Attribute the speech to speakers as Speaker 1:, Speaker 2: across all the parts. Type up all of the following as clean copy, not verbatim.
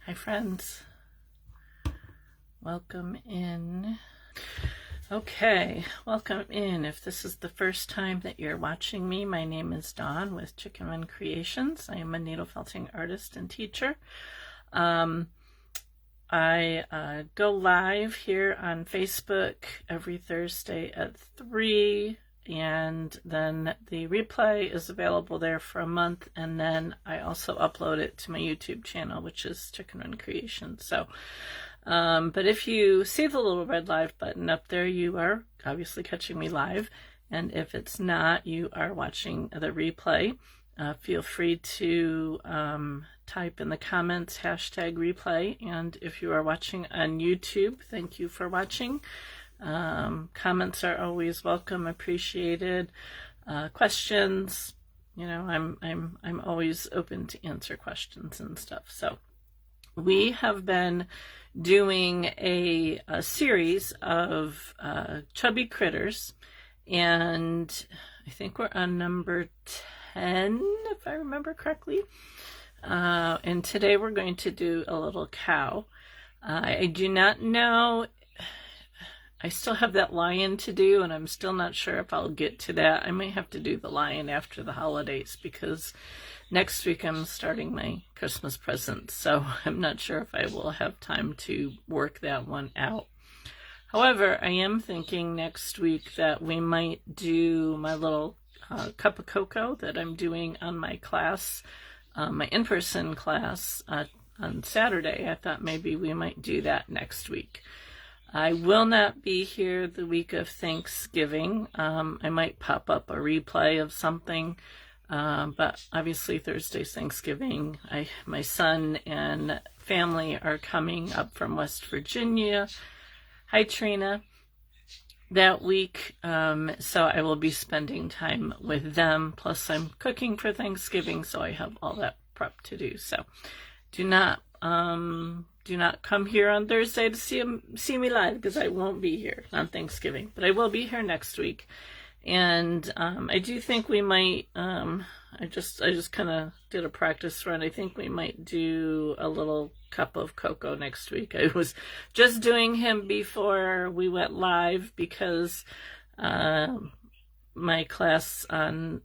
Speaker 1: Hi friends, welcome in. Okay, welcome in. If this is the first time that you're watching me, my name is Dawn with Chicken Run Creations. I am a needle felting artist and teacher. I go live here on Facebook every Thursday at 3, and then the replay is available there for a month, and then I also upload it to my YouTube channel, which is Chicken Run Creations. So but if you see the little red live button up there, you are obviously catching me live, and if it's not, you are watching the replay. Feel free to type in the comments hashtag replay, and if you are watching on YouTube, thank you for watching. Comments are always welcome, appreciated. Questions, you know, I'm always open to answer questions and stuff. So we have been doing a series of chubby critters, and I think we're on number 10, if I remember correctly. And today we're going to do a little cow. I do not know, I still have that lion to do, and I'm still not sure if I'll get to that. I might have to do the lion after the holidays, because next week I'm starting my Christmas presents, so I'm not sure if I will have time to work that one out. However, I am thinking next week that we might do my little cup of cocoa that I'm doing on my class, my in-person class on Saturday. I thought maybe we might do that next week. I will not be here the week of Thanksgiving. I might pop up a replay of something. But obviously Thursday's Thanksgiving. My son and family are coming up from West Virginia. Hi, Trina. That week, so I will be spending time with them. Plus, I'm cooking for Thanksgiving, so I have all that prep to do. So, do not come here on Thursday to see me live, because I won't be here on Thanksgiving. But I will be here next week. And I do think we might, I just kind of did a practice run. I think we might do a little cup of cocoa next week. I was just doing him before we went live, because my class on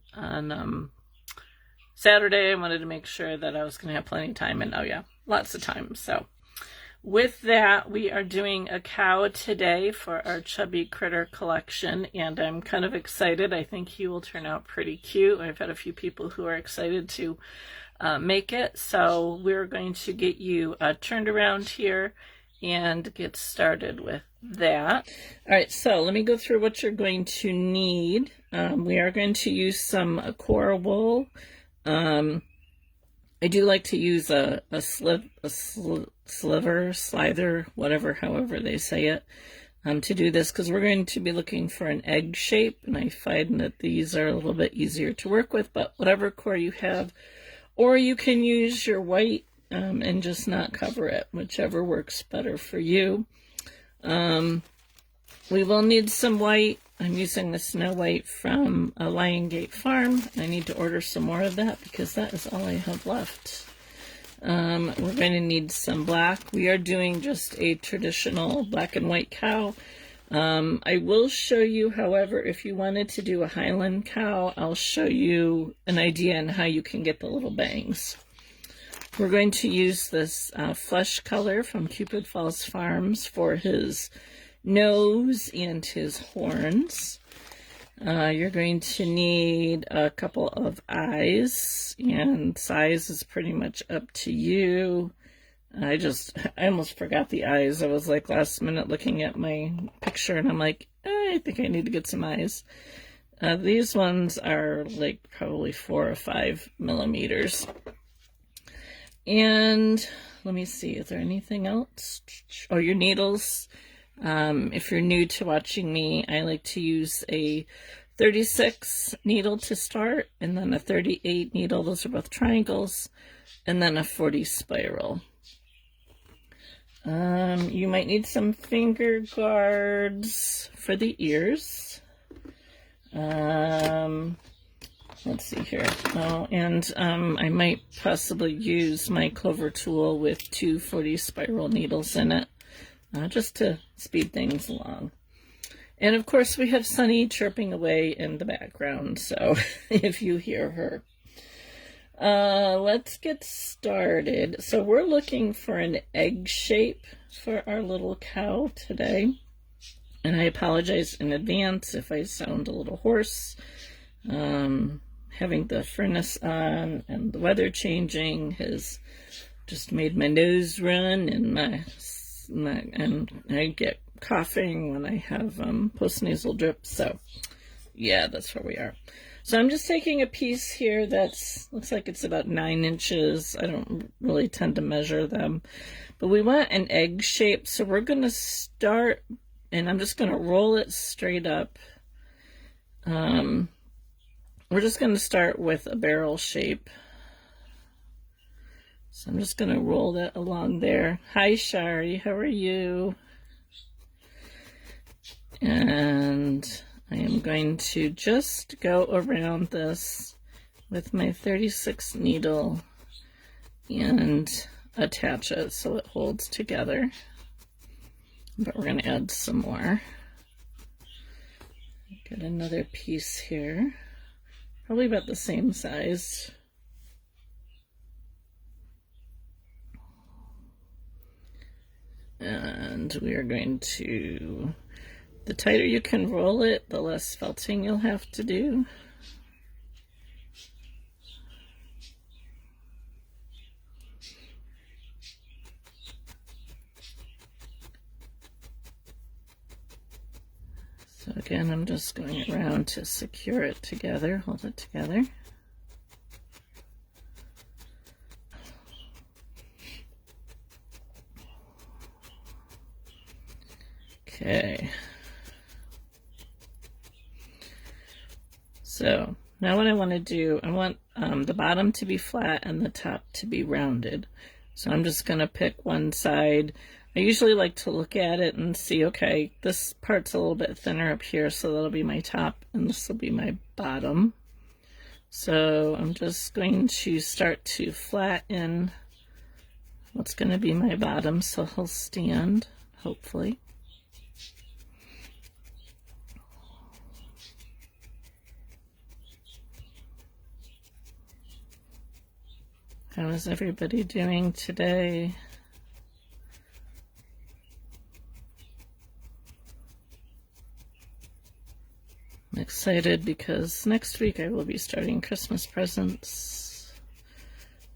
Speaker 1: Saturday, I wanted to make sure that I was going to have plenty of time, and oh yeah, lots of time. So with that, we are doing a cow today for our Chubby Critter collection, and I'm kind of excited. I think he will turn out pretty cute. I've had a few people who are excited to make it, so we're going to get you turned around here and get started with that. All right, so let me go through what you're going to need. We are going to use some coral wool. I do like to use a slither, whatever, however they say it, to do this, because we're going to be looking for an egg shape, and I find that these are a little bit easier to work with, but whatever core you have, or you can use your white and just not cover it, whichever works better for you. We will need some white. I'm using the Snow White from a Lion Gate Farm. I need to order some more of that, because that is all I have left. We're going to need some black. We are doing just a traditional black and white cow. I will show you, however, if you wanted to do a Highland Cow, I'll show you an idea on how you can get the little bangs. We're going to use this flesh color from Cupid Falls Farms for his nose and his horns. You're going to need a couple of eyes, and size is pretty much up to you. I almost forgot the eyes. I was like last minute looking at my picture, and I'm like, I think I need to get some eyes. These ones are like probably 4 or 5 millimeters. And let me see, is there anything else? Oh, your needles. If you're new to watching me, I like to use a 36 needle to start, and then a 38 needle, those are both triangles, and then a 40 spiral. You might need some finger guards for the ears. let's see here. Oh, and I might possibly use my clover tool with 2 40 spiral needles in it, just to speed things along. And of course we have Sunny chirping away in the background, so if you hear her. Let's get started. So we're looking for an egg shape for our little cow today. And I apologize in advance if I sound a little hoarse. Having the furnace on and the weather changing has just made my nose run, and and I get coughing when I have postnasal drip. So yeah, that's where we are. So I'm just taking a piece here that's looks like it's about 9 inches. I don't really tend to measure them, but we want an egg shape. So we're going to start, and I'm just going to roll it straight up. We're just going to start with a barrel shape. So I'm just going to roll that along there. Hi, Shari, how are you? And I am going to just go around this with my 36 needle and attach it so it holds together. But we're going to add some more. Get another piece here, probably about the same size. And we are going to, the tighter you can roll it, the less felting you'll have to do. So again, I'm just going around to secure it together, hold it together. Okay. So now what I want to do, I want the bottom to be flat and the top to be rounded. So I'm just going to pick one side. I usually like to look at it and see, okay, this part's a little bit thinner up here, so that'll be my top, and this will be my bottom. So I'm just going to start to flatten what's going to be my bottom, so he'll stand, hopefully. How is everybody doing today? I'm excited because next week I will be starting Christmas presents.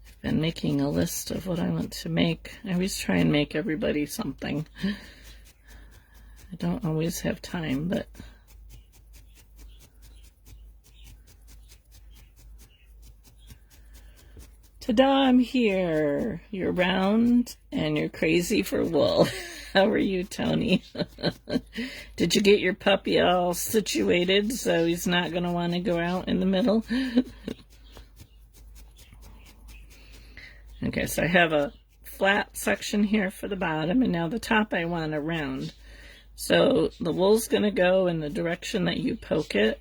Speaker 1: I've been making a list of what I want to make. I always try and make everybody something. I don't always have time, but ta-da, I'm here. You're round and you're crazy for wool. How are you, Tony? Did you get your puppy all situated so he's not going to want to go out in the middle? Okay, so I have a flat section here for the bottom, and now the top I want to round. So the wool's going to go in the direction that you poke it.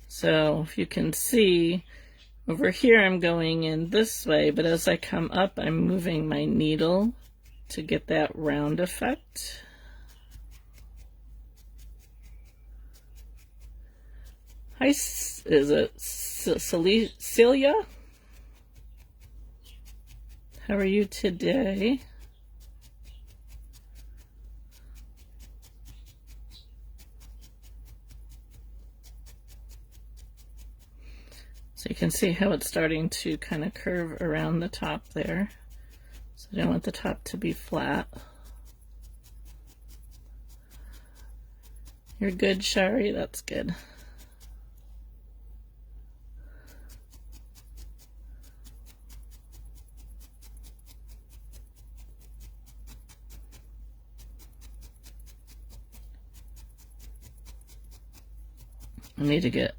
Speaker 1: So if you can see, over here I'm going in this way, but as I come up, I'm moving my needle to get that round effect. Hi, is it Celia? How are you today? So you can see how it's starting to kind of curve around the top there. So I don't want the top to be flat. You're good, Shari, that's good. I need to get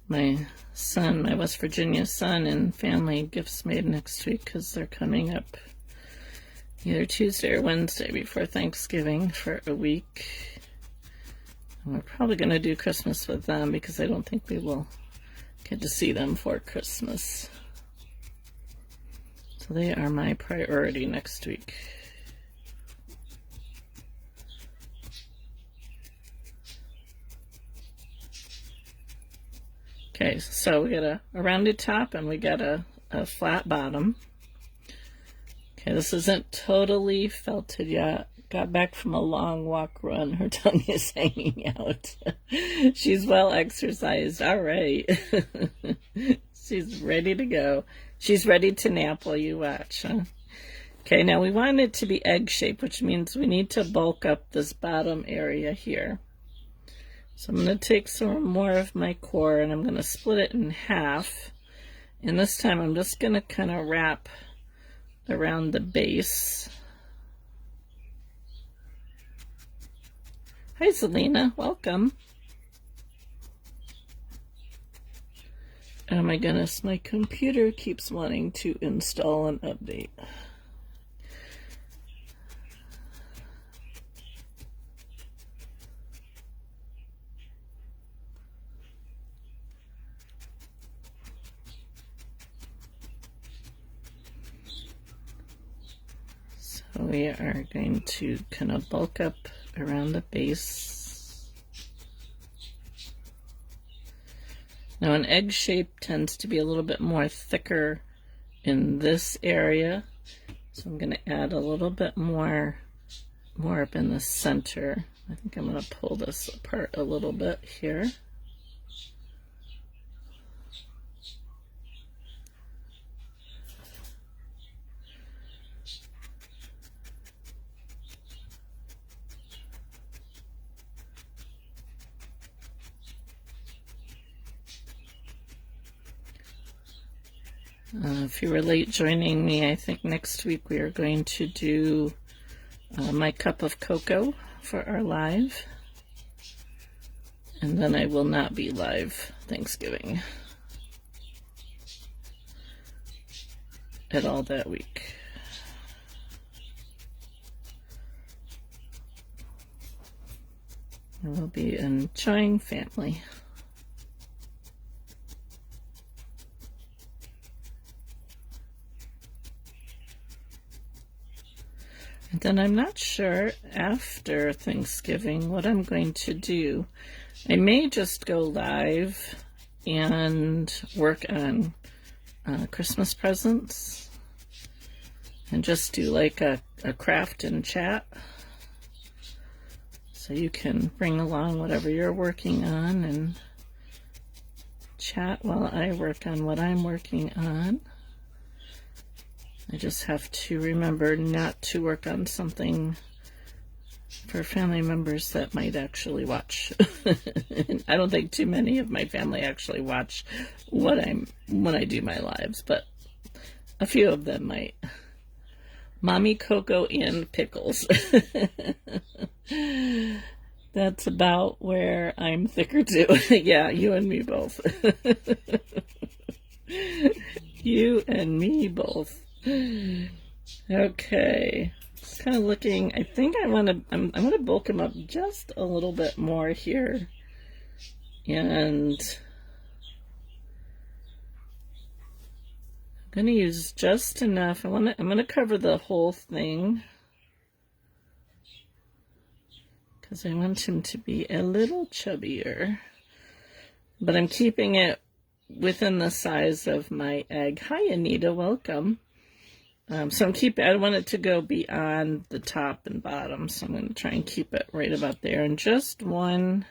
Speaker 1: my son, my West Virginia son, and family gifts made next week because they're coming up either Tuesday or Wednesday before Thanksgiving for a week. And we're probably going to do Christmas with them because I don't think we will get to see them for Christmas. So they are my priority next week. Okay, so we got a rounded top and we got a flat bottom. Okay, this isn't totally felted yet. Got back from a long walk run. Her tongue is hanging out. She's well exercised. All right. She's ready to go. She's ready to nap while you watch, huh? Okay, now we want it to be egg-shaped, which means we need to bulk up this bottom area here. So I'm going to take some more of my core and I'm going to split it in half. And this time I'm just going to kind of wrap around the base. Hi, Selena. Welcome. Oh my goodness, my computer keeps wanting to install an update. So we are going to kind of bulk up around the base. Now an egg shape tends to be a little bit more thicker in this area, so I'm going to add a little bit more up in the center. I think I'm going to pull this apart a little bit here. If you were late joining me, I think next week we are going to do my cup of cocoa for our live. And then I will not be live Thanksgiving at all that week. I will be enjoying family. And then I'm not sure after Thanksgiving what I'm going to do. I may just go live and work on Christmas presents and just do like a craft and chat. So you can bring along whatever you're working on and chat while I work on what I'm working on. I just have to remember not to work on something for family members that might actually watch. I don't think too many of my family actually watch when I do my lives, but a few of them might. Mommy Cocoa and pickles. That's about where I'm thicker too. Yeah, you and me both. You and me both. Okay, just kind of looking. I think I'm gonna bulk him up just a little bit more here, and I'm gonna use just enough. I'm gonna cover the whole thing because I want him to be a little chubbier, but I'm keeping it within the size of my egg. Hi, Anita. Welcome. So I want it to go beyond the top and bottom, so I'm going to try and keep it right about there in just one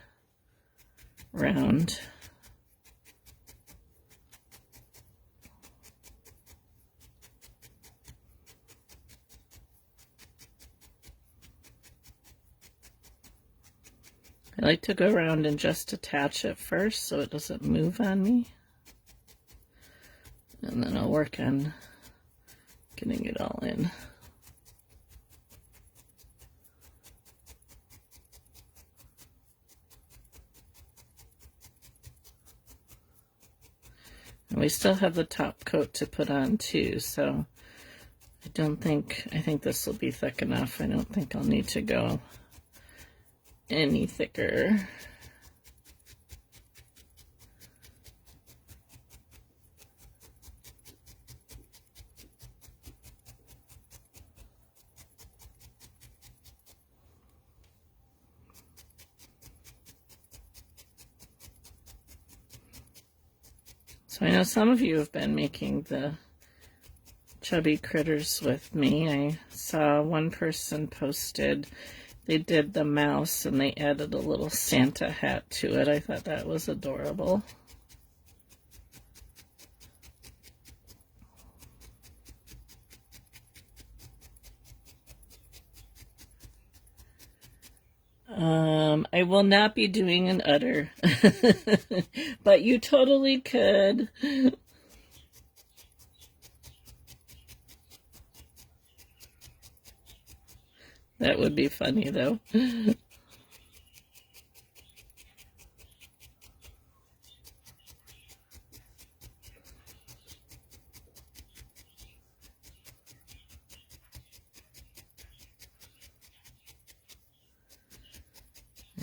Speaker 1: round. I like to go around and just attach it first so it doesn't move on me. And then I'll work on getting it all in. And we still have the top coat to put on too, so I think this will be thick enough. I don't think I'll need to go any thicker. So I know some of you have been making the chubby critters with me. I saw one person posted they did the mouse and they added a little Santa hat to it. I thought that was adorable. I will not be doing an udder, but you totally could. That would be funny, though.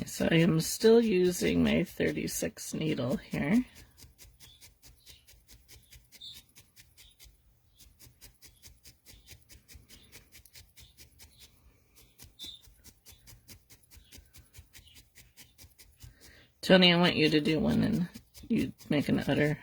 Speaker 1: So I am still using my 36 needle here. Tony, I want you to do one and you make an udder.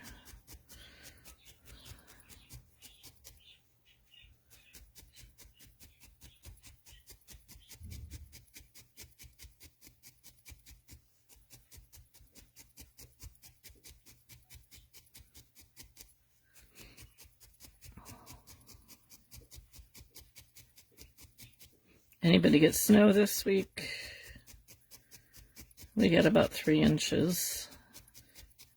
Speaker 1: Anybody get snow this week? We got about 3 inches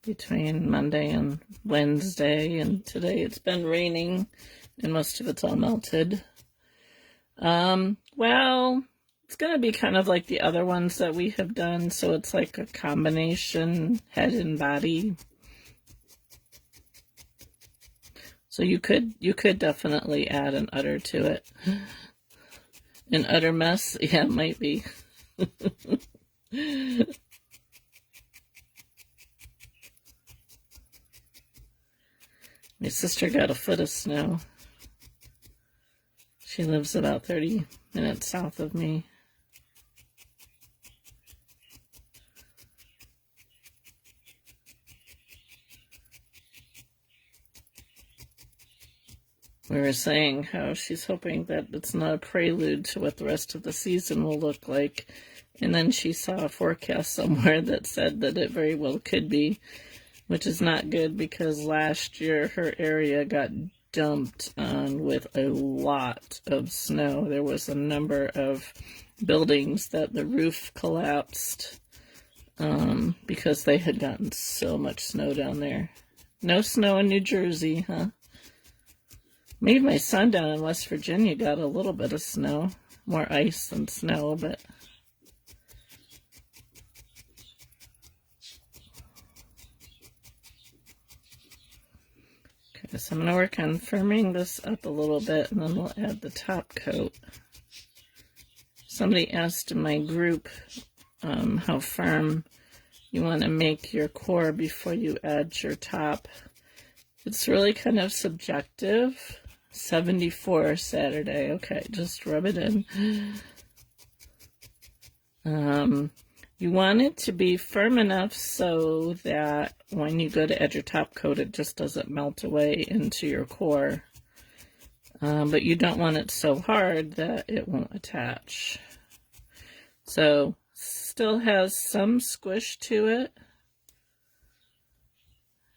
Speaker 1: between Monday and Wednesday, and today it's been raining and most of it's all melted. Well, it's going to be kind of like the other ones that we have done, so it's like a combination head and body. So you could definitely add an udder to it. An udder mess? Yeah, it might be. My sister got a foot of snow. She lives about 30 minutes south of me. We were saying how she's hoping that it's not a prelude to what the rest of the season will look like. And then she saw a forecast somewhere that said that it very well could be, which is not good because last year her area got dumped on with a lot of snow. There was a number of buildings that the roof collapsed because they had gotten so much snow down there. No snow in New Jersey, huh? Maybe my son down in West Virginia got a little bit of snow. More ice than snow, but... Okay, so I'm going to work on firming this up a little bit, and then we'll add the top coat. Somebody asked in my group how firm you want to make your core before you add your top. It's really kind of subjective. 74 Saturday. Okay, just rub it in. You want it to be firm enough so that when you go to add your top coat, it just doesn't melt away into your core. But you don't want it so hard that it won't attach. So, still has some squish to it.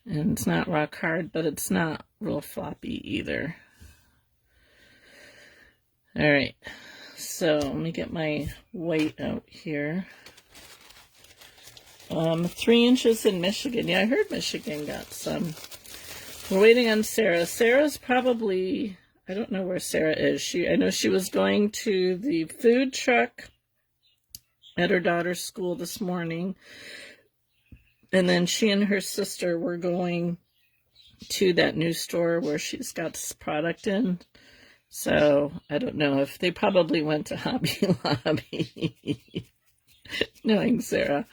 Speaker 1: And it's not rock hard, but it's not real floppy either. All right, so let me get my weight out here. 3 inches in Michigan. Yeah, I heard Michigan got some. We're waiting on Sarah. Sarah's probably, I don't know where Sarah is. I know she was going to the food truck at her daughter's school this morning. And then she and her sister were going to that new store where she's got this product in. So, I don't know if they probably went to Hobby Lobby. Knowing Sarah.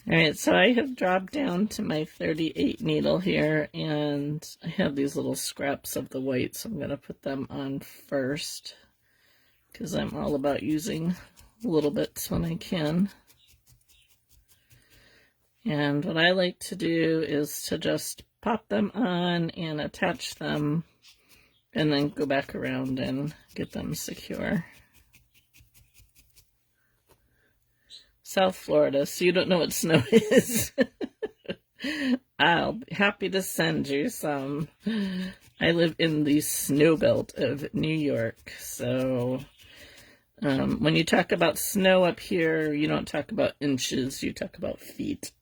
Speaker 1: Alright, so I have dropped down to my 38 needle here, and I have these little scraps of the white, so I'm going to put them on first, because I'm all about using little bits when I can. And what I like to do is to just pop them on and attach them and then go back around and get them secure. South Florida, so you don't know what snow is. I'll be happy to send you some. I live in the snow belt of New York, so when you talk about snow up here, you don't talk about inches, you talk about feet.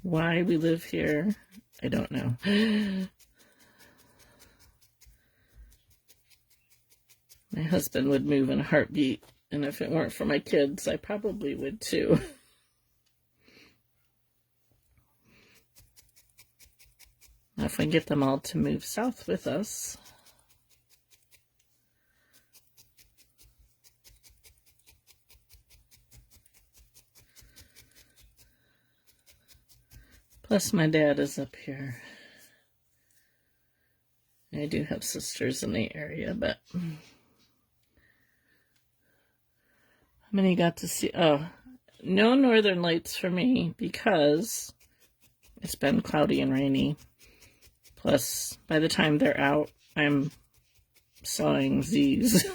Speaker 1: Why we live here, I don't know. My husband would move in a heartbeat, and if it weren't for my kids, I probably would too. Now, if we get them all to move south with us. Plus, my dad is up here. I do have sisters in the area, but how many got to see? Oh, no northern lights for me because it's been cloudy and rainy. Plus, by the time they're out, I'm sawing Z's.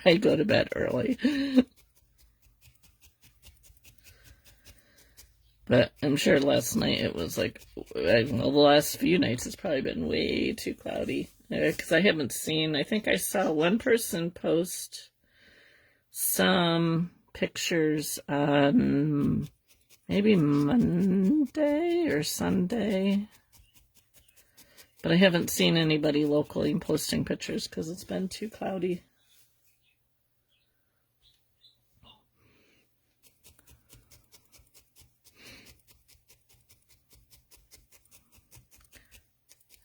Speaker 1: I go to bed early. But I'm sure last night it was like, I don't know, the last few nights it's probably been way too cloudy. Because I haven't seen, I think I saw one person post some pictures on maybe Monday or Sunday. But I haven't seen anybody locally posting pictures because it's been too cloudy.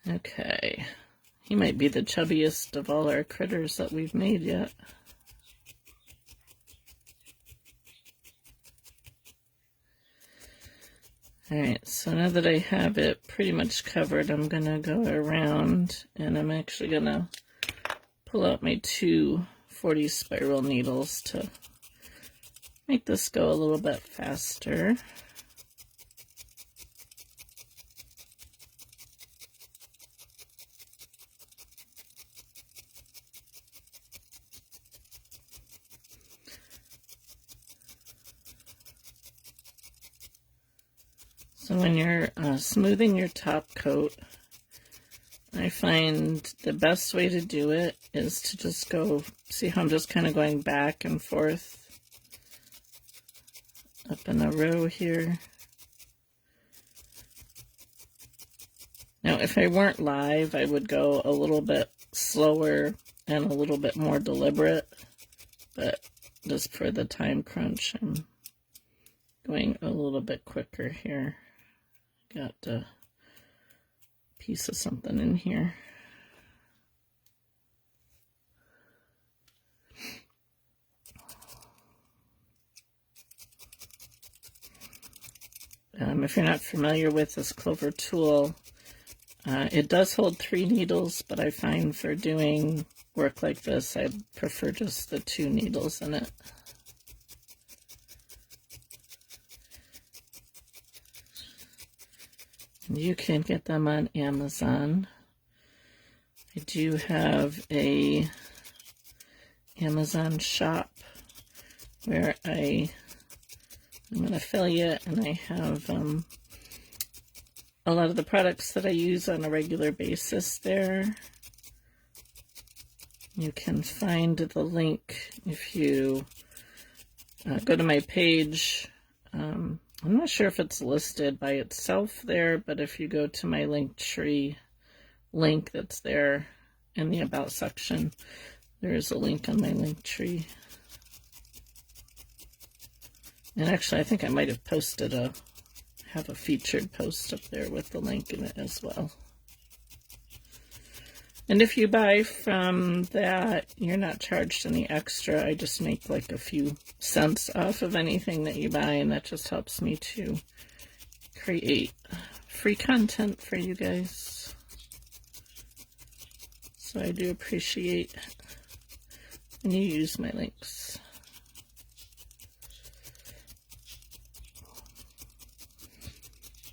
Speaker 1: Okay, he might be the chubbiest of all our critters that we've made yet. Alright, so now that I have it pretty much covered, I'm going to go around and I'm actually going to pull out my two 40 spiral needles to make this go a little bit faster. So when you're smoothing your top coat, I find the best way to do it is to just go, see how I'm just kind of going back and forth up in a row here. Now, if I weren't live, I would go a little bit slower and a little bit more deliberate, but just for the time crunch, I'm going a little bit quicker here. Got a piece of something in here. If you're not familiar with this clover tool, it does hold 3 needles, but I find for doing work like this, I prefer just the 2 needles in it. You can get them on Amazon. I do have a Amazon shop where I'm an affiliate, and I have a lot of the products that I use on a regular basis there. You can find the link if you go to my page. I'm not sure if it's listed by itself there, but if you go to my Linktree link that's there in the About section, there is a link on my Linktree. And actually, I think I might have posted have a featured post up there with the link in it as well. And if you buy from that, you're not charged any extra. I just make like a few cents off of anything that you buy, and that just helps me to create free content for you guys. So I do appreciate when you use my links.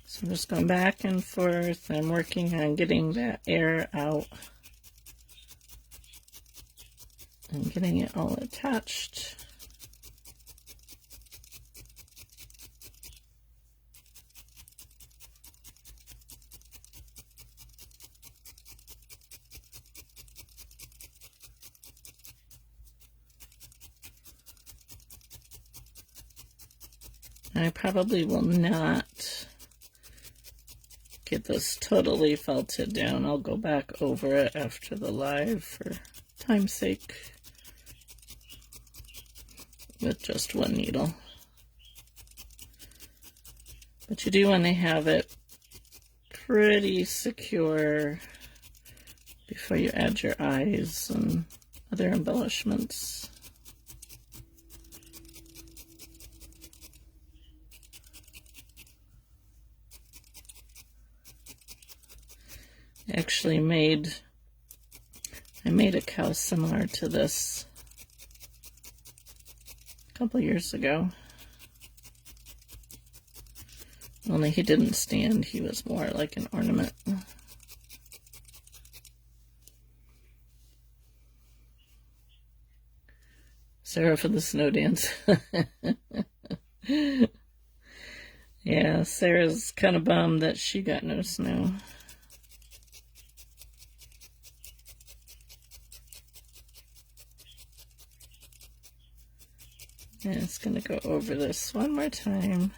Speaker 1: So I'm just going back and forth. I'm working on getting that air out and getting it all attached. I probably will not get this totally felted down. I'll go back over it after the live for time's sake with just one needle. But you do want to have it pretty secure before you add your eyes and other embellishments. I made a cow similar to this a couple years ago. Only he didn't stand, he was more like an ornament. Sarah for the snow dance. Yeah, Sarah's kind of bummed that she got no snow. And it's going to go over this one more time.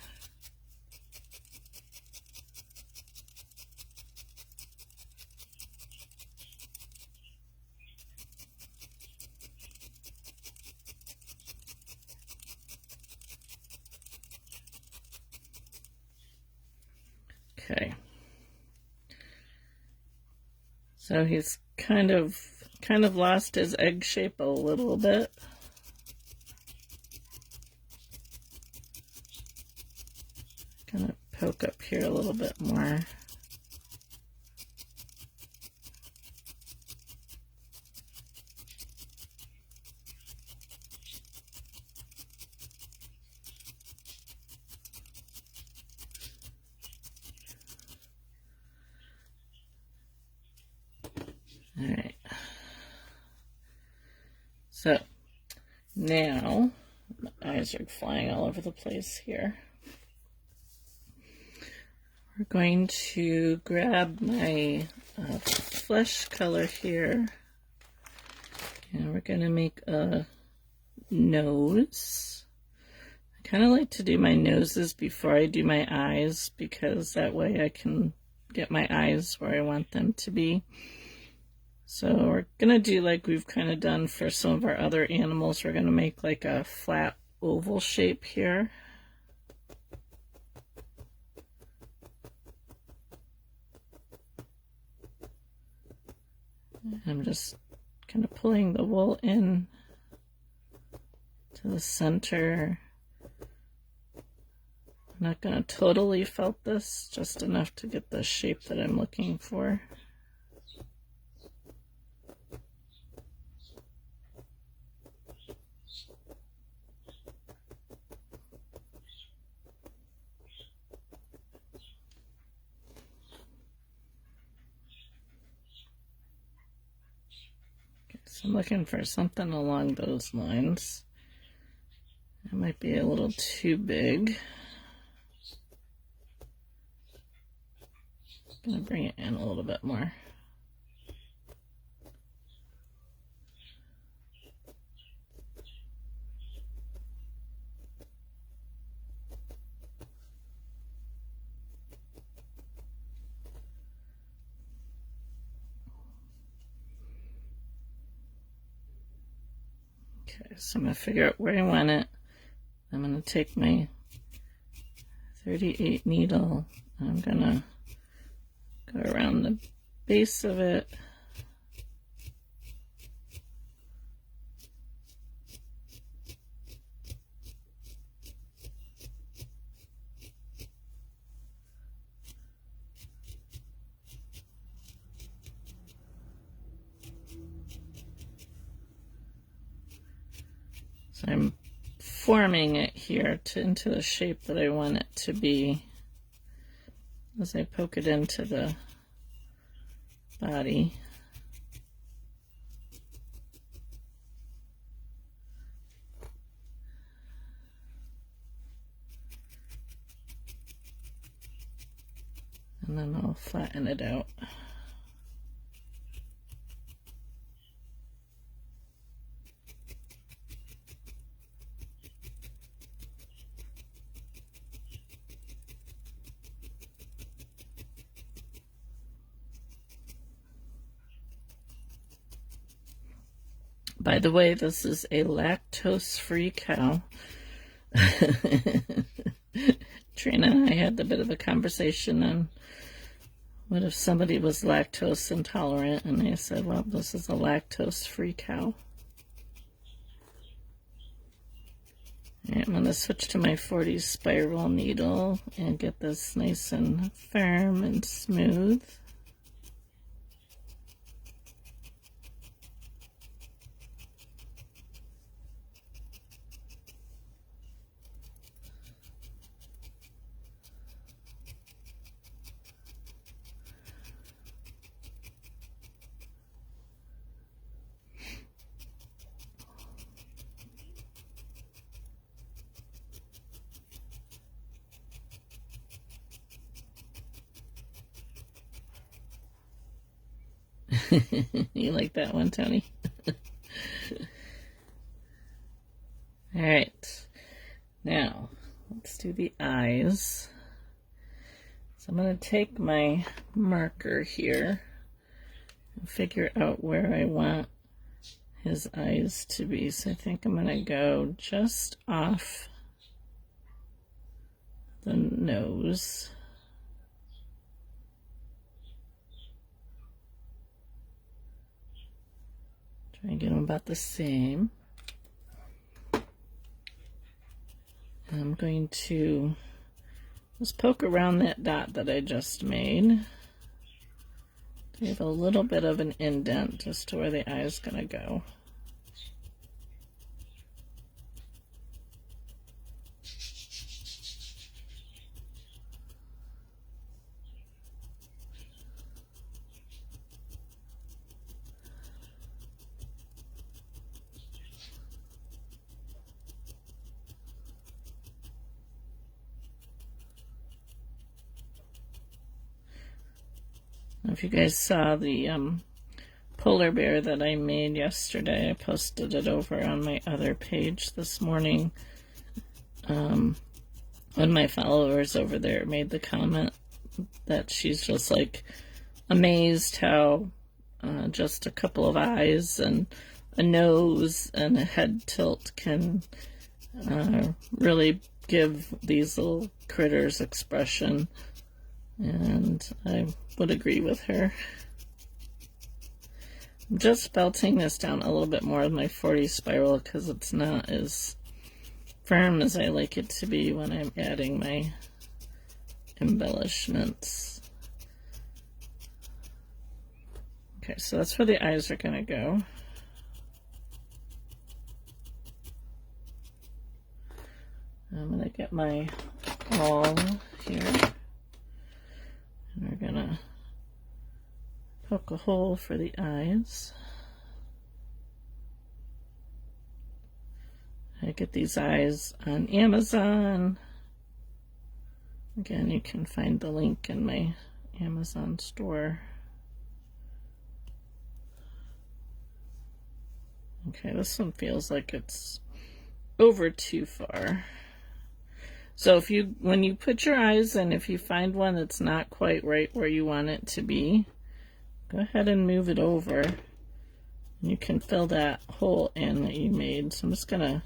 Speaker 1: Okay. So he's kind of lost his egg shape a little bit. Gonna poke up here a little bit more. All right. So now my eyes are flying all over the place here. We're going to grab my flesh color here, and we're going to make a nose. I kind of like to do my noses before I do my eyes, because that way I can get my eyes where I want them to be. So we're going to do like we've kind of done for some of our other animals. We're going to make like a flat oval shape here. I'm just kind of pulling the wool in to the center. I'm not going to totally felt this, just enough to get the shape that I'm looking for. So I'm looking for something along those lines. It might be a little too big. I'm going to bring it in a little bit more. Okay, so I'm going to figure out where I want it. I'm going to take my 38 needle, and I'm going to go around the base of it. So I'm forming it here into the shape that I want it to be as I poke it into the body. And then I'll flatten it out. By the way, this is a lactose-free cow. Trina and I had a bit of a conversation on what if somebody was lactose intolerant, and I said, well, this is a lactose-free cow. All right, I'm going to switch to my 40 spiral needle and get this nice and firm and smooth. You like that one, Tony? All right, now let's do the eyes. So I'm going to take my marker here and figure out where I want his eyes to be. So I think I'm going to go just off the nose. Try and get them about the same. And I'm going to just poke around that dot that I just made. Leave a little bit of an indent just to where the eye is going to go. If you guys saw the polar bear that I made yesterday, I posted it over on my other page this morning. One of my followers over there made the comment that she's just like amazed how just a couple of eyes and a nose and a head tilt can really give these little critters expression. And I would agree with her. I'm just belting this down a little bit more with my 40 spiral because it's not as firm as I like it to be when I'm adding my embellishments. Okay, so that's where the eyes are going to go. I'm going to get my awl here. And we're going to poke a hole for the eyes. I get these eyes on Amazon. Again, you can find the link in my Amazon store. Okay, this one feels like it's over too far. So when you put your eyes in, if you find one that's not quite right where you want it to be, go ahead and move it over. And you can fill that hole in that you made. So I'm just gonna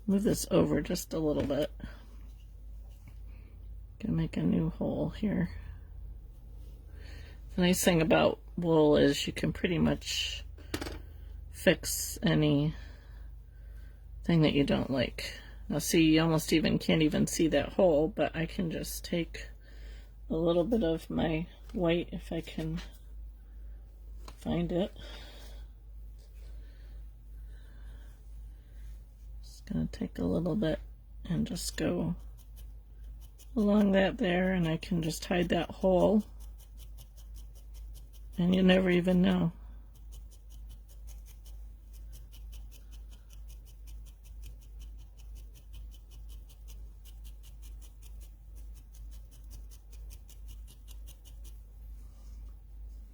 Speaker 1: move this over just a little bit. Gonna make a new hole here. The nice thing about wool is you can pretty much fix any thing that you don't like. Now see, you almost can't even see that hole, but I can just take a little bit of my white if I can find it. Just gonna take a little bit and just go along that there, and I can just hide that hole and you never even know.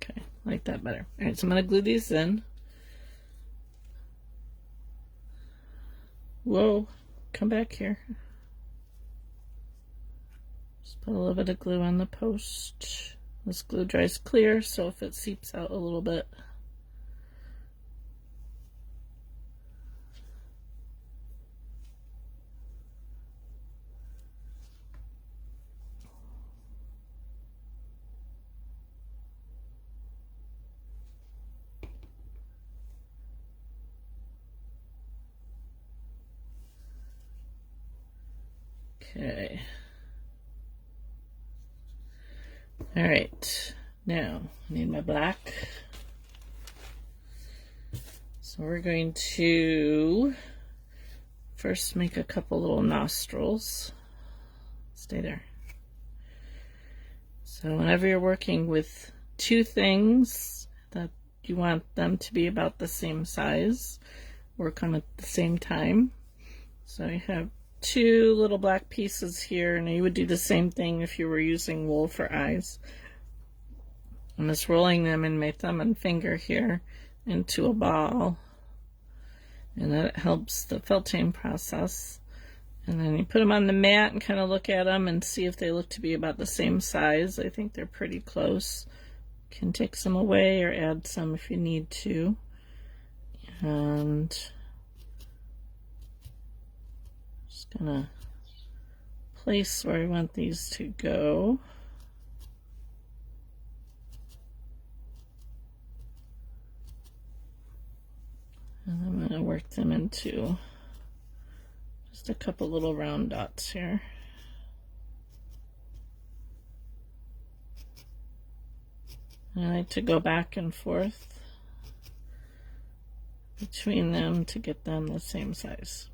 Speaker 1: Okay, like that better. All right, so I'm gonna glue these in. Whoa, come back here. Just put a little bit of glue on the post. This glue dries clear, so if it seeps out a little bit, okay. All right, now I need my black. So we're going to first make a couple little nostrils. Stay there. So whenever you're working with two things that you want them to be about the same size, work on at the same time. So I have two little black pieces here, and you would do the same thing if you were using wool for eyes. I'm just rolling them in my thumb and finger here into a ball, and that helps the felting process. And then you put them on the mat and kind of look at them and see if they look to be about the same size. I think they're pretty close. You can take some away or add some if you need to. And just gonna place where I want these to go. And I'm gonna work them into just a couple little round dots here. And I like to go back and forth between them to get them the same size.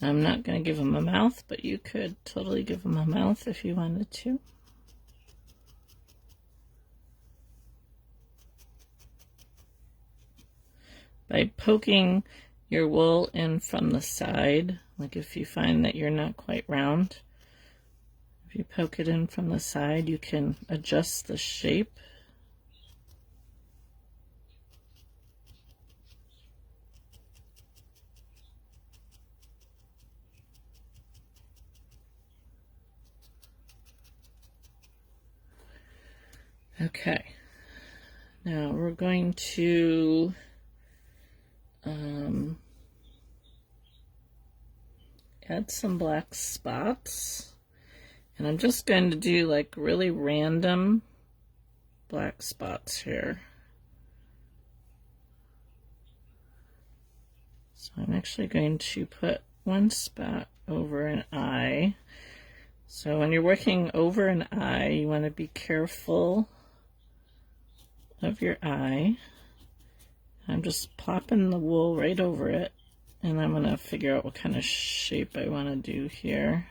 Speaker 1: I'm not going to give them a mouth, but you could totally give them a mouth if you wanted to. By poking your wool in from the side, like if you find that you're not quite round, if you poke it in from the side, you can adjust the shape. Okay, now we're going to add some black spots, and I'm just going to do like really random black spots here. So I'm actually going to put one spot over an eye. So when you're working over an eye, you want to be careful of your eye. I'm just plopping the wool right over it, and I'm going to figure out what kind of shape I want to do here.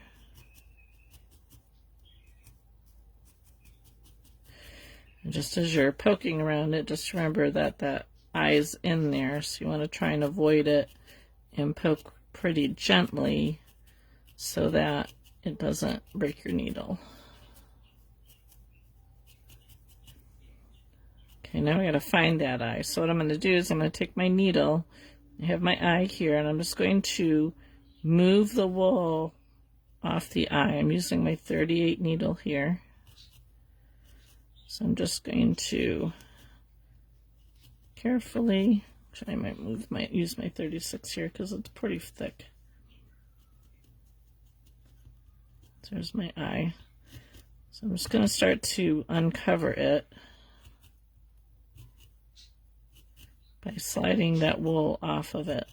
Speaker 1: And just as you're poking around it, just remember that that eye's in there, so you want to try and avoid it and poke pretty gently so that it doesn't break your needle. Okay, now I gotta find that eye. So what I'm gonna do is I'm gonna take my needle, I have my eye here, and I'm just going to move the wool off the eye. I'm using my 38 needle here. So I'm just going to carefully, I might use my 36 here because it's pretty thick. There's my eye. So I'm just going to start to uncover it by sliding that wool off of it.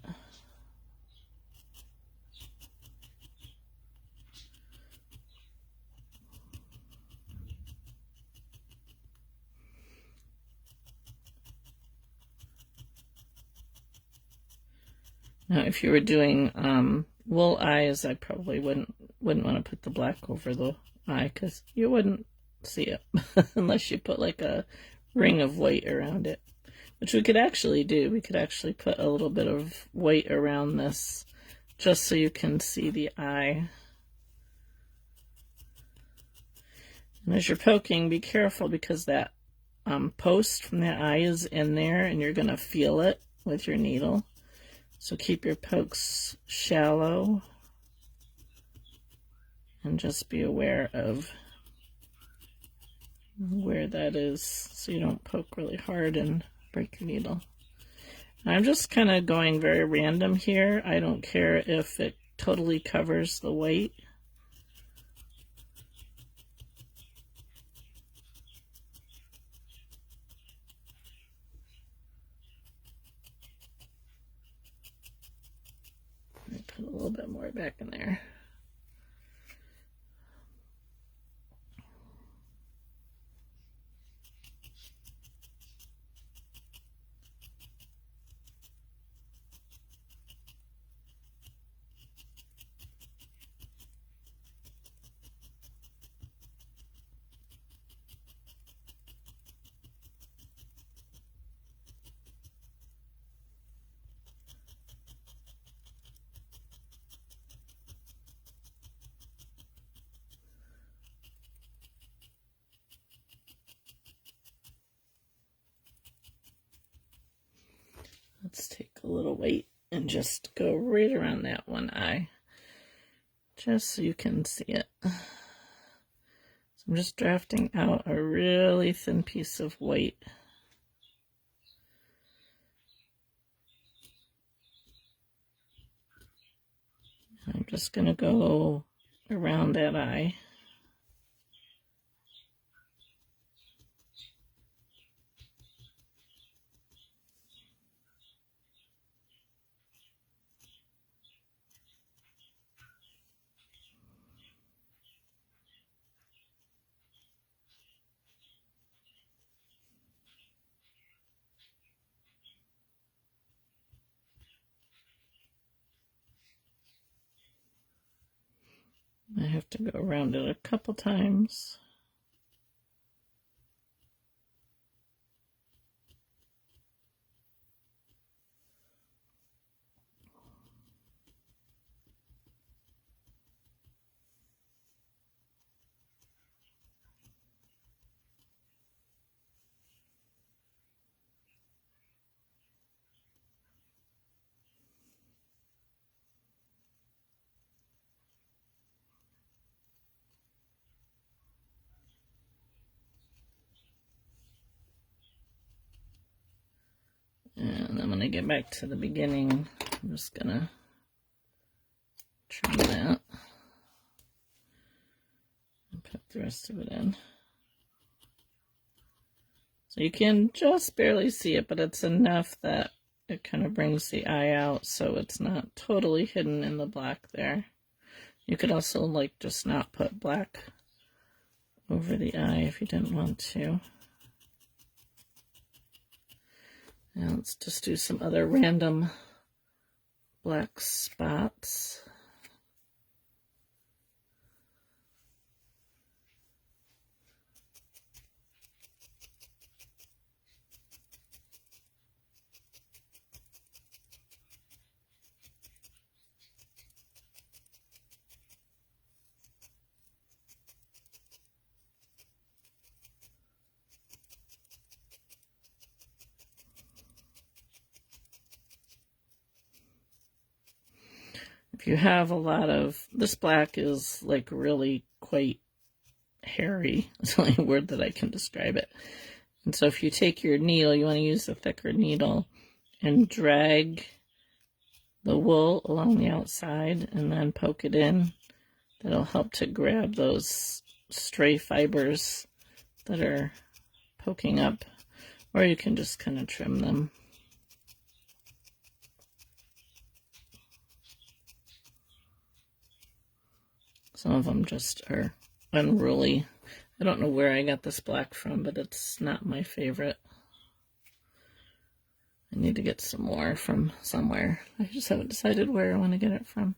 Speaker 1: Now, if you were doing wool eyes, I probably wouldn't want to put the black over the eye because you wouldn't see it unless you put like a ring of white around it, which we could actually do. We could actually put a little bit of white around this just so you can see the eye. And as you're poking, be careful because that post from the eye is in there and you're going to feel it with your needle. So keep your pokes shallow and just be aware of where that is so you don't poke really hard and break your needle. I'm just kind of going very random here. I don't care if it totally covers the white. Put a little bit more back in there. Let's take a little weight and just go right around that one eye, just so you can see it. So I'm just drafting out a really thin piece of white. I'm just going to go around that eye. I have to go around it a couple times. And I'm going to get back to the beginning. I'm just going to trim that and put the rest of it in. So you can just barely see it, but it's enough that it kind of brings the eye out so it's not totally hidden in the black there. You could also like just not put black over the eye if you didn't want to. Now let's just do some other random black spots. if you have a lot of, this black is like really quite hairy. It's the only word that I can describe it. And so if you take your needle, you want to use a thicker needle and drag the wool along the outside and then poke it in. That'll help to grab those stray fibers that are poking up, or you can just kind of trim them. Some of them just are unruly. I don't know where I got this black from, but it's not my favorite. I need to get some more from somewhere. I just haven't decided where I want to get it from.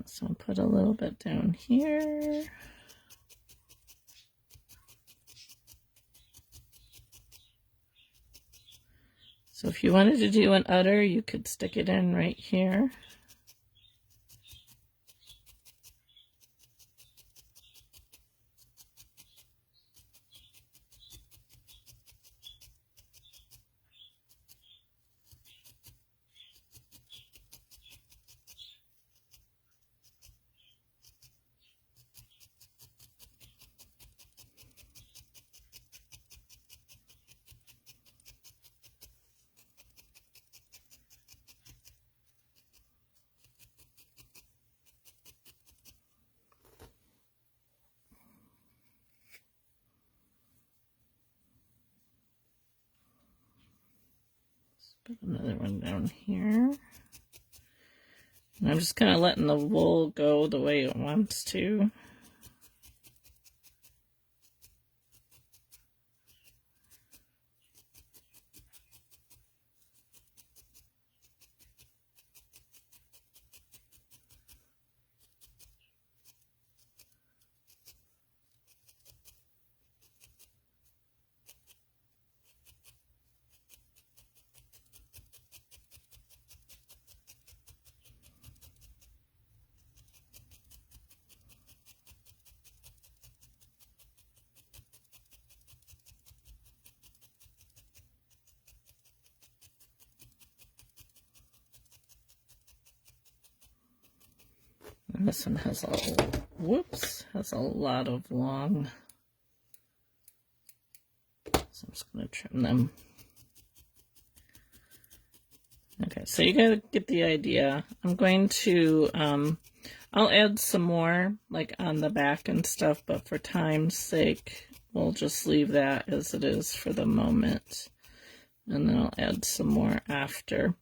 Speaker 1: So I'll put a little bit down here. So if you wanted to do an udder, you could stick it in right here. Put another one down here. And I'm just kind of letting the wool go the way it wants to. And this one has has a lot of long, so I'm just going to trim them. Okay, so you gotta get the idea. I'm going to, I'll add some more, like on the back and stuff, but for time's sake, we'll just leave that as it is for the moment. And then I'll add some more after.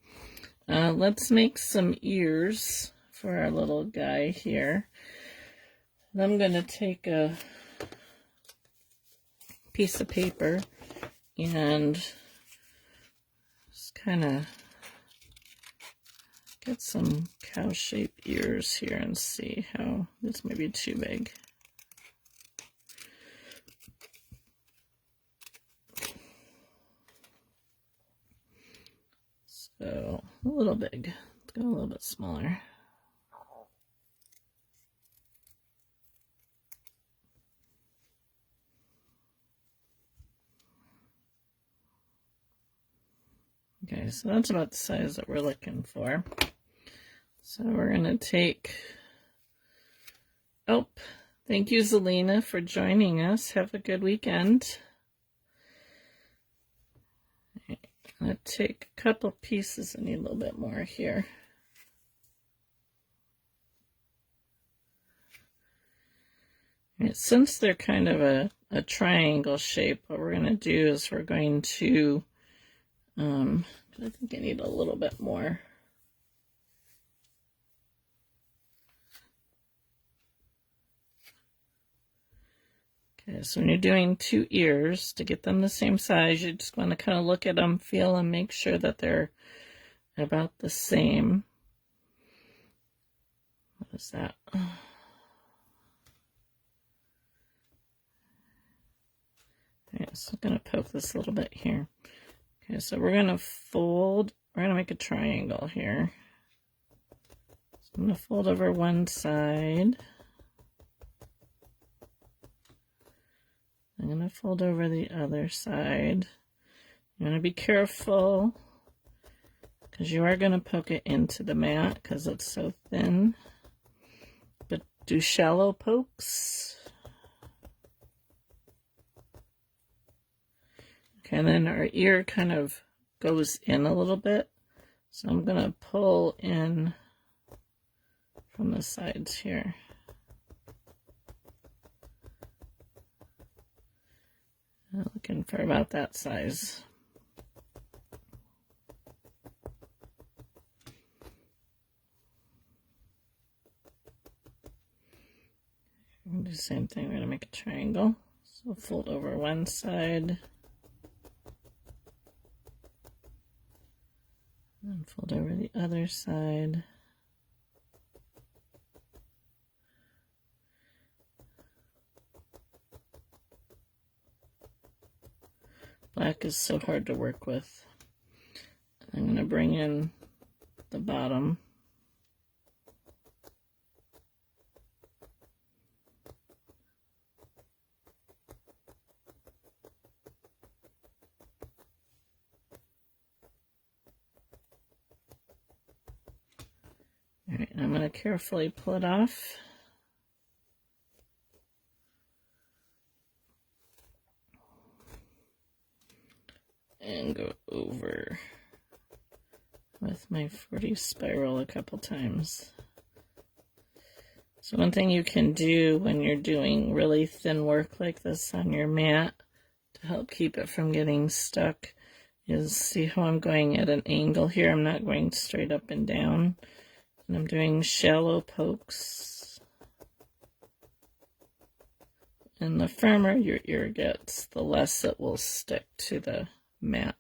Speaker 1: Let's make some ears for our little guy here. And I'm going to take a piece of paper and just kind of get some cow-shaped ears here and see how this may be too big. So a little big. Let's go a little bit smaller. Okay, so that's about the size that we're looking for. So we're going to take, oh, thank you, Zelina, for joining us. Have a good weekend. I'm going to take a couple pieces. I need a little bit more here. Right, since they're kind of a triangle shape, what we're going to do is we're going to, I think I need a little bit more. Okay, so when you're doing two ears, to get them the same size, you just want to kind of look at them, feel them, make sure that they're about the same. What is that? Okay, so I'm going to poke this a little bit here. Okay, so we're going to fold, we're going to make a triangle here. So I'm going to fold over one side. I'm going to fold over the other side. You want to be careful because you are going to poke it into the mat because it's so thin. But do shallow pokes. Okay, and then our ear kind of goes in a little bit. So I'm going to pull in from the sides here. I'm looking for about that size. We'll do the same thing. We're going to make a triangle. So fold over one side. And fold over the other side. Black is so hard to work with. I'm going to bring in the bottom. All right, I'm going to carefully pull it off. And go over with my 40 spiral a couple times. So one thing you can do when you're doing really thin work like this on your mat to help keep it from getting stuck is see how I'm going at an angle here. I'm not going straight up and down. And I'm doing shallow pokes. And the firmer your ear gets, the less it will stick to the mat.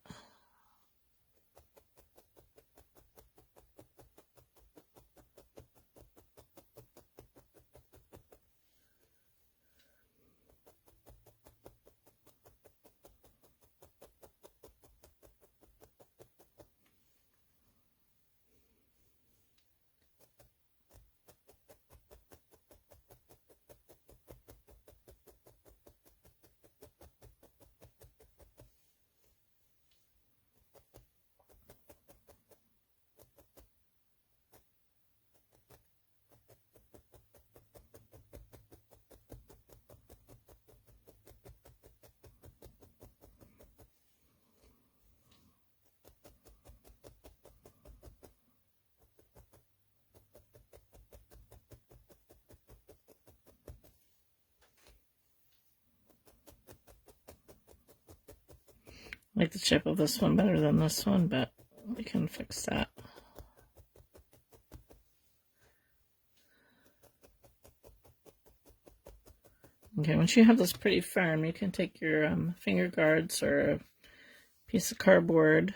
Speaker 1: I like the shape of this one better than this one, but we can fix that. Okay, once you have this pretty firm, you can take your finger guards or a piece of cardboard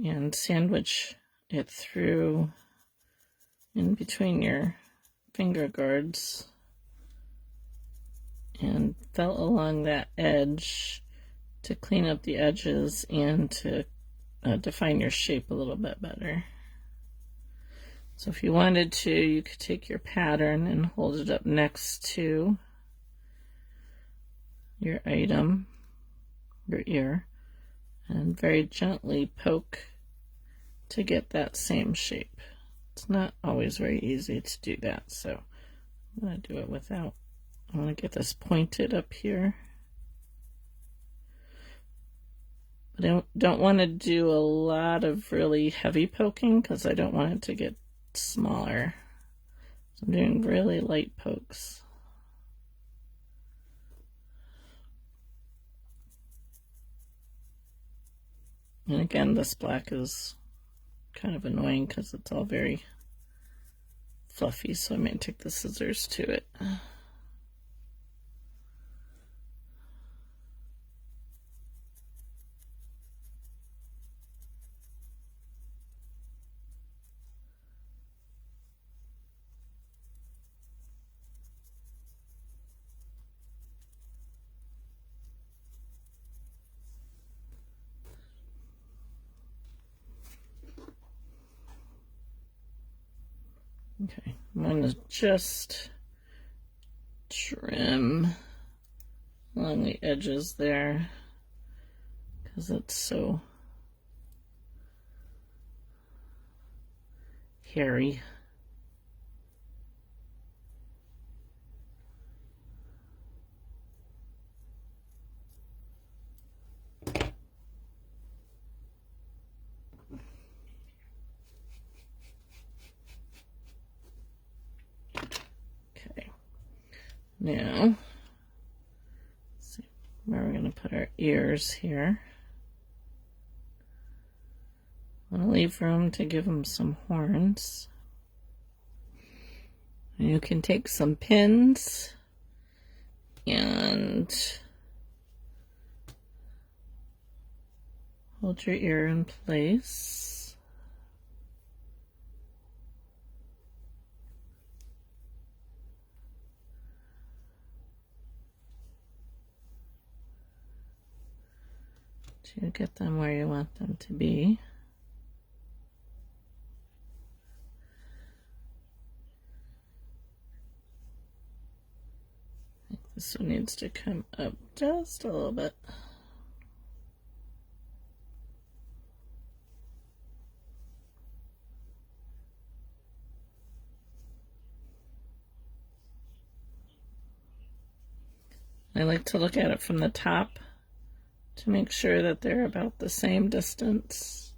Speaker 1: and sandwich it through in between your finger guards and felt along that edge to clean up the edges and to define your shape a little bit better. So if you wanted to, you could take your pattern and hold it up next to your item, your ear, and very gently poke to get that same shape. It's not always very easy to do that, so I'm going to do it without. I want to get this pointed up here. But I don't want to do a lot of really heavy poking because I don't want it to get smaller. So I'm doing really light pokes. And again, this black is kind of annoying because it's all very fluffy, so I may take the scissors to it. Okay, I'm going to just trim along the edges there because it's so hairy. Okay, now let's see where we're going to put our ears here. I want to leave room to give them some horns. And you can take some pins and hold your ear in place. To get them where you want them to be. This one needs to come up just a little bit. I like to look at it from the top to make sure that they're about the same distance.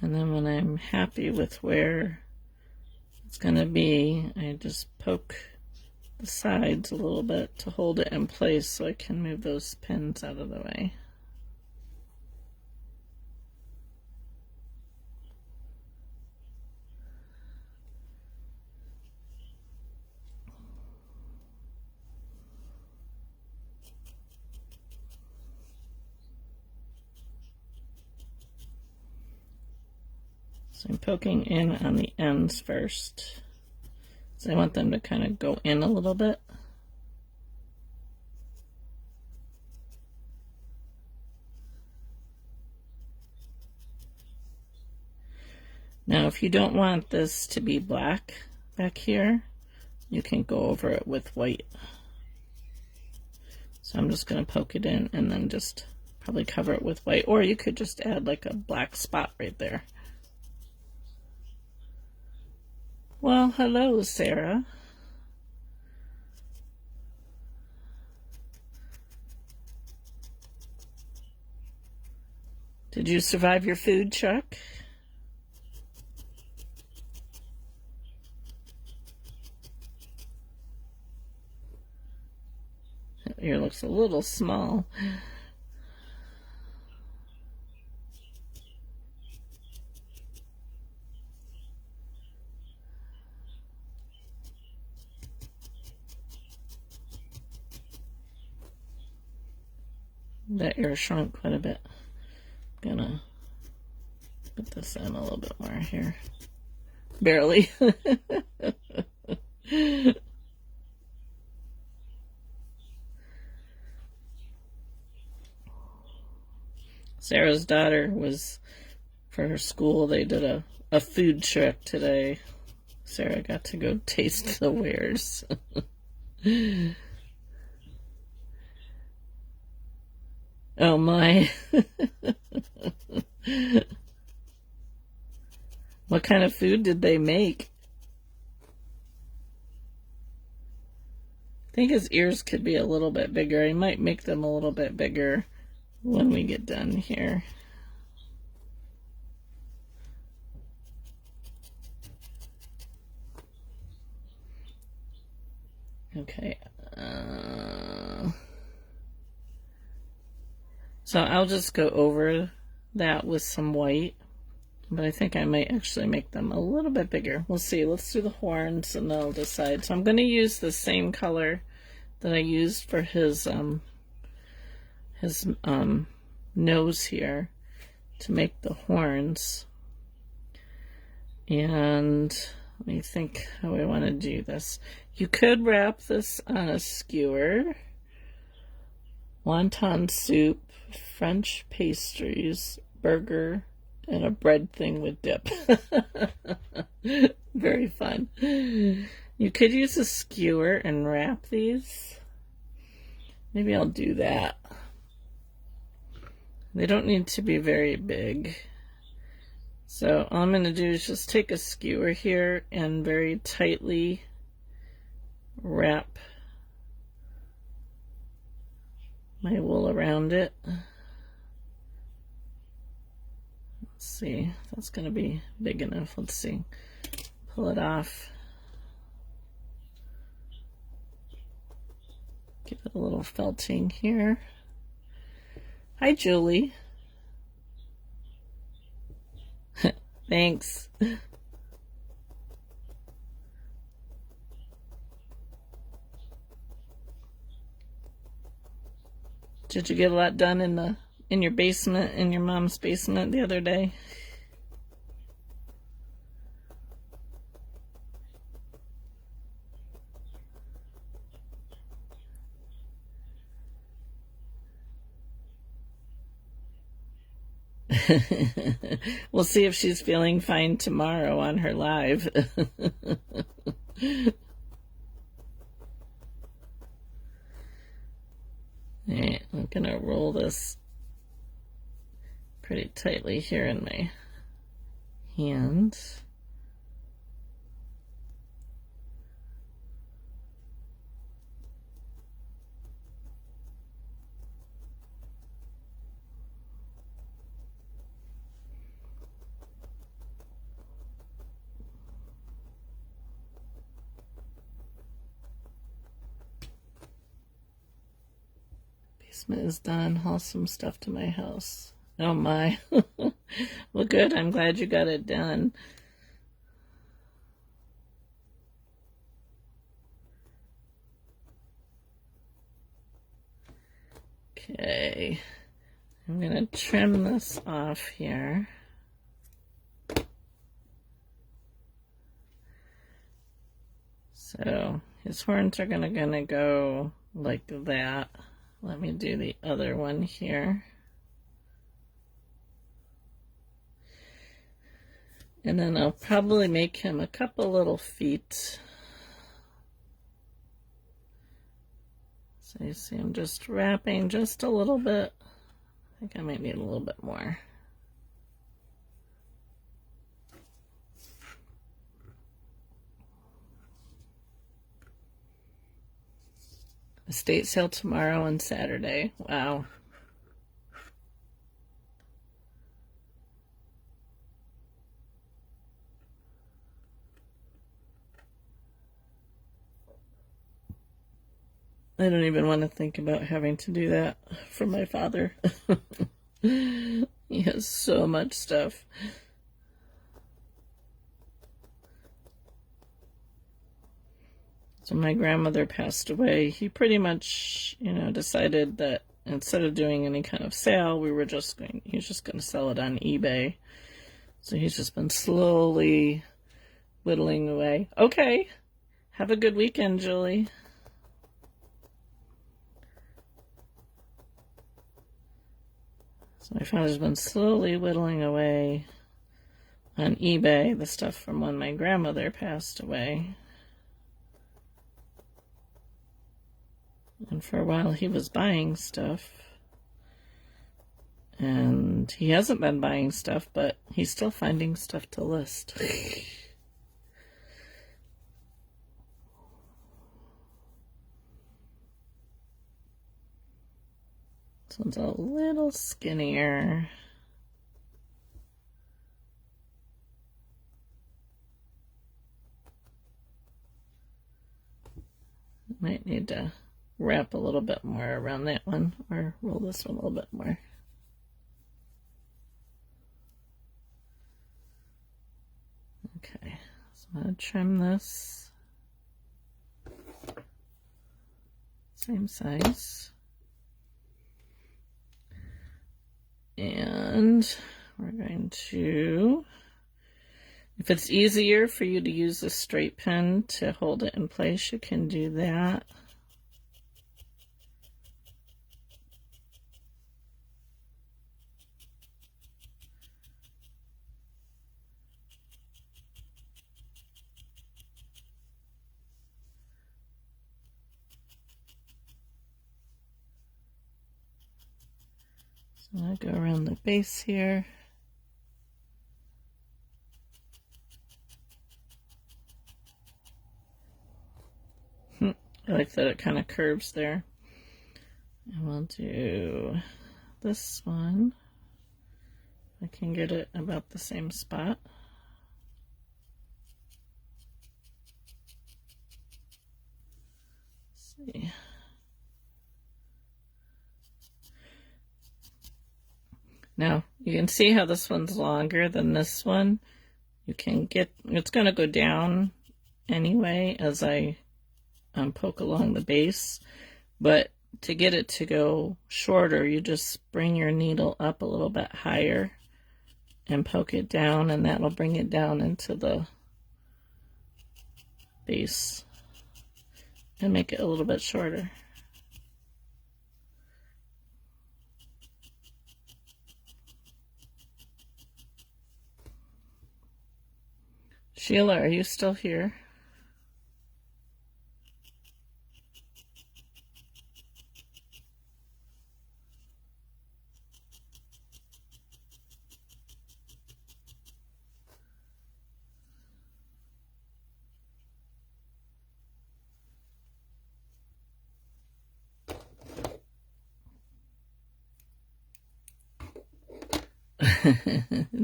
Speaker 1: And then when I'm happy with where it's going to be, I just poke the sides a little bit to hold it in place so I can move those pins out of the way. So I'm poking in on the ends first. So I want them to kind of go in a little bit. Now, if you don't want this to be black back here, you can go over it with white. So I'm just going to poke it in and then just probably cover it with white. Or you could just add like a black spot right there. Well, hello, Sarah. Did you survive your food, Chuck? That ear looks a little small. That ear shrunk quite a bit. I'm gonna put this in a little bit more here. Barely. Sarah's daughter was, for her school, they did a food trip today. Sarah got to go taste the wares. Oh my. What kind of food did they make? I think his ears could be a little bit bigger. I might make them a little bit bigger when we get done here. Okay. So I'll just go over that with some white, but I think I might actually make them a little bit bigger. We'll see. Let's do the horns and then I'll decide. So I'm going to use the same color that I used for his nose here to make the horns. And let me think how I want to do this. You could wrap this on a skewer, wonton soup, French pastries, burger, and a bread thing with dip. Very fun. You could use a skewer and wrap these. Maybe I'll do that. They don't need to be very big. So all I'm going to do is just take a skewer here and very tightly wrap my wool around it. Let's see, that's going to be big enough. Let's see. Pull it off. Give it a little felting here. Hi, Julie. Thanks. Did you get a lot done in your basement, in your mom's basement the other day? We'll see if she's feeling fine tomorrow on her live. Alright, I'm gonna roll this pretty tightly here in my hand. Basement is done. Haul some stuff to my house. Oh my. Well, good. I'm glad you got it done. Okay. I'm going to trim this off here. So his horns are gonna go like that. Let me do the other one here. And then I'll probably make him a couple little feet. So you see I'm just wrapping just a little bit. I think I might need a little bit more. Estate sale tomorrow and Saturday. Wow. I don't even want to think about having to do that for my father. He has so much stuff. So my grandmother passed away. He pretty much, decided that instead of doing any kind of sale, he was just going to sell it on eBay. So he's just been slowly whittling away. Okay. Have a good weekend, Julie. So my father's been slowly whittling away on eBay, the stuff from when my grandmother passed away. And for a while he was buying stuff. And he hasn't been buying stuff, but he's still finding stuff to list. This one's a little skinnier. Might need to wrap a little bit more around that one, or roll this one a little bit more. Okay, so I'm going to trim this. Same size. And we're going to, if it's easier for you to use a straight pin to hold it in place, you can do that. So I'm going to go around the base here. I like that it kind of curves there. And we'll do this one. I can get it about the same spot. Let's see. Now, you can see how this one's longer than this one. You can get, it's going to go down anyway as I poke along the base, but to get it to go shorter, you just bring your needle up a little bit higher and poke it down, and that'll bring it down into the base and make it a little bit shorter. Sheila, are you still here?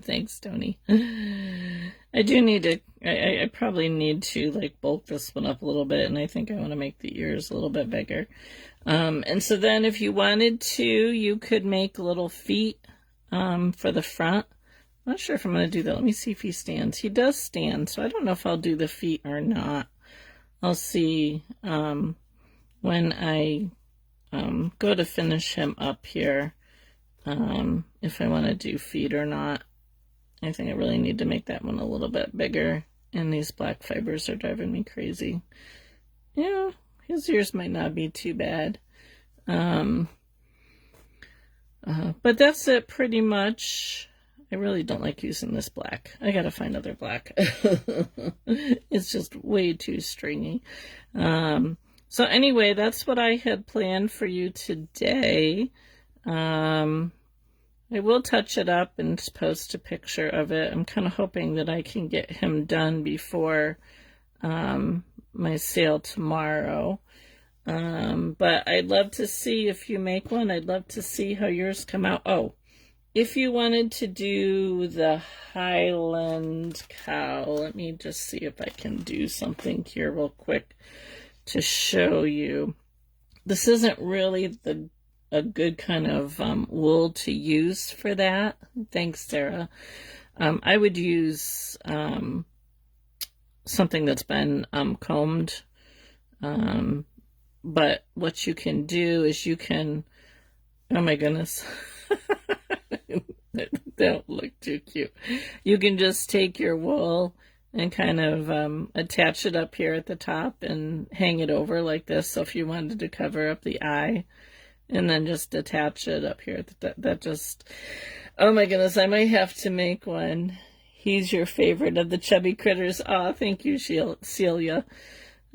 Speaker 1: Thanks, Tony. I do need to, I probably need to like bulk this one up a little bit, and I think I want to make the ears a little bit bigger. And so then if you wanted to, you could make little feet for the front. I'm not sure if I'm going to do that. Let me see if he stands. He does stand, so I don't know if I'll do the feet or not. I'll see when I go to finish him up here, if I want to do feet or not. I think I really need to make that one a little bit bigger, and these black fibers are driving me crazy. Yeah, his ears might not be too bad. But that's it pretty much. I really don't like using this black. I gotta find other black. It's just way too stringy. So anyway, that's what I had planned for you today. I will touch it up and post a picture of it. I'm kind of hoping that I can get him done before my sale tomorrow. But I'd love to see if you make one. I'd love to see how yours come out. Oh, if you wanted to do the Highland Cow, let me just see if I can do something here real quick to show you. This isn't really a good kind of wool to use for that. Thanks, Sarah. I would use something that's been combed. But what you can do is you can, oh my goodness, that don't look too cute. You can just take your wool and kind of attach it up here at the top and hang it over like this. So if you wanted to cover up the eye, and then just attach it up here. That just, oh my goodness, I might have to make one. He's your favorite of the chubby critters. Oh, thank you, Celia.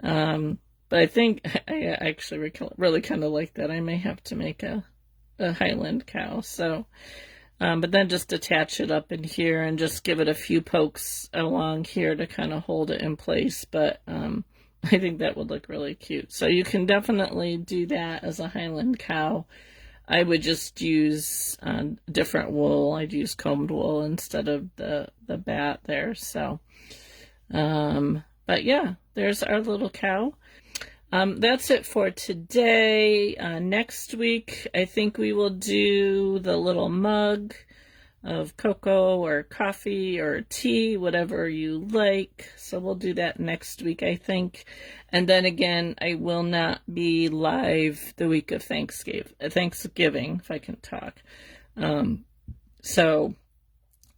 Speaker 1: But I think I actually really kind of like that. I may have to make a Highland Cow. So, but then just attach it up in here and just give it a few pokes along here to kind of hold it in place. But I think that would look really cute. So you can definitely do that as a Highland Cow. I would just use different wool. I'd use combed wool instead of the bat there. So, but yeah, there's our little cow. That's it for today. Next week, I think we will do the little mug of cocoa or coffee or tea, whatever you like. So we'll do that next week, I think. And then again, I will not be live the week of Thanksgiving, if I can talk. So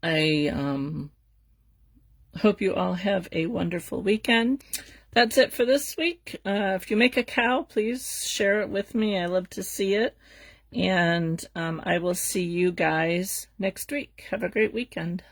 Speaker 1: I hope you all have a wonderful weekend. That's it for this week. If you make a cow, please share it with me. I love to see it. And I will see you guys next week. Have a great weekend.